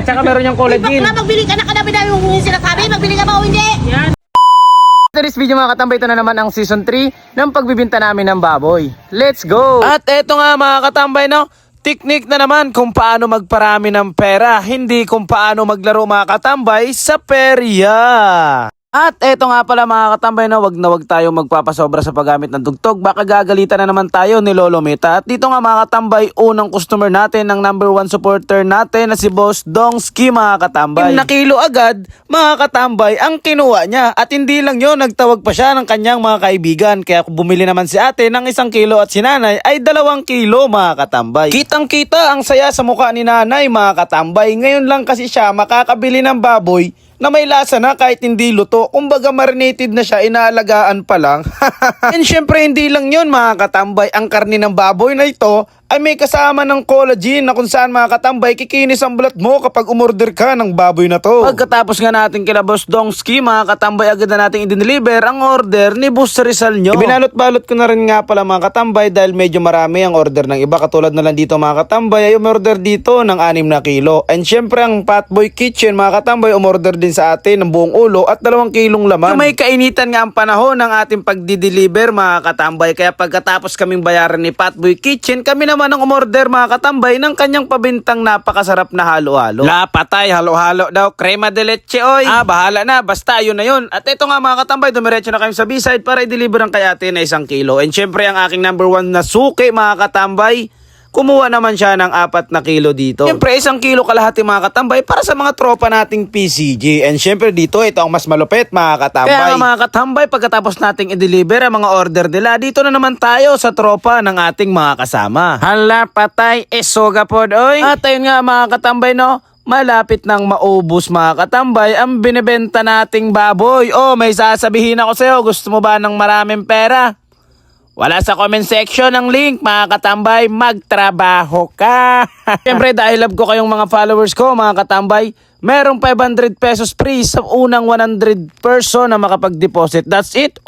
saka meron yung collagen. Bakla, magbili ka na kadami-dami mong sinasabi. Magbili ka ba o hindi? Yan. Sa this video mga katambay, ito na naman ang season 3 ng pagbibinta namin ng baboy. Let's go! At eto nga mga katambay, no? Teknik na naman kung paano magparami ng pera, hindi kung paano maglaro mga katambay sa perya. At eto nga pala mga katambay, na wag tayo magpapasobra sa paggamit ng tugtog. Baka gagalitan na naman tayo ni Lolo Meta. At dito nga mga katambay, unang customer natin, ng number 1 supporter natin na si Boss Dongski mga katambay. Na kilo agad mga katambay ang kinuha niya. At hindi lang yun, nagtawag pa siya ng kanyang mga kaibigan. Kaya kung bumili naman si ate ng 1 kilo at si nanay ay 2 kilo mga katambay. Kitang kita ang saya sa mukha ni nanay mga katambay. Ngayon lang kasi siya makakabili ng baboy na may lasa na kahit hindi luto. Kumbaga marinated na siya, inaalagaan pa lang. And syempre hindi lang yun mga katambay. Ang karni ng baboy na ito ay may kasama ng collagen na kung saan mga katambay kikinis ang balat mo kapag umorder ka ng baboy na to. Pagkatapos nga natin kila Boss Dongski mga katambay, agad na natin i-deliver ang order ni Boss Rizal nyo. Ibinalot-balot ko na rin nga pala mga katambay dahil medyo marami ang order ng iba. Katulad na lang dito mga katambay ay umorder dito ng 6 na kilo. And syempre ang Fatboy Kitchen mga katambay umorder din sa atin ng buong ulo at 2 kilong laman. May kainitan nga ang panahon ng ating pagdi-deliver mga katambay. Kaya pagkatapos kaming bayaran ni Fatboy Kitchen, kami naman ang umorder mga katambay ng kanyang pabintang napakasarap na halo-halo. La patay, halo-halo daw, crema de leche oy. Bahala na, basta yun na yun. At ito nga mga katambay, dumiretso na kami sa B-side para i-deliver ang kay ate na 1 kilo. And syempre ang aking number 1 na suki mga katambay, kumuha naman siya ng 4 na kilo dito. Siyempre, 1 kilo kalahati mga katambay para sa mga tropa nating PCG. And siyempre dito, ito ang mas malupit mga katambay. Kaya mga katambay, pagkatapos nating i-deliver ang mga order nila, dito na naman tayo sa tropa ng ating mga kasama. Hala, patay, esoga pod, oy. At ayun nga mga katambay, no? Malapit nang maubos mga katambay ang binibenta nating baboy. Oh, may sasabihin ako sa'yo, gusto mo ba ng maraming pera? Wala sa comment section ang link mga katambay, magtrabaho ka. Siyempre dahil love ko kayong mga followers ko mga katambay, merong 500 pesos free sa unang 100 person na makapag-deposit. That's it.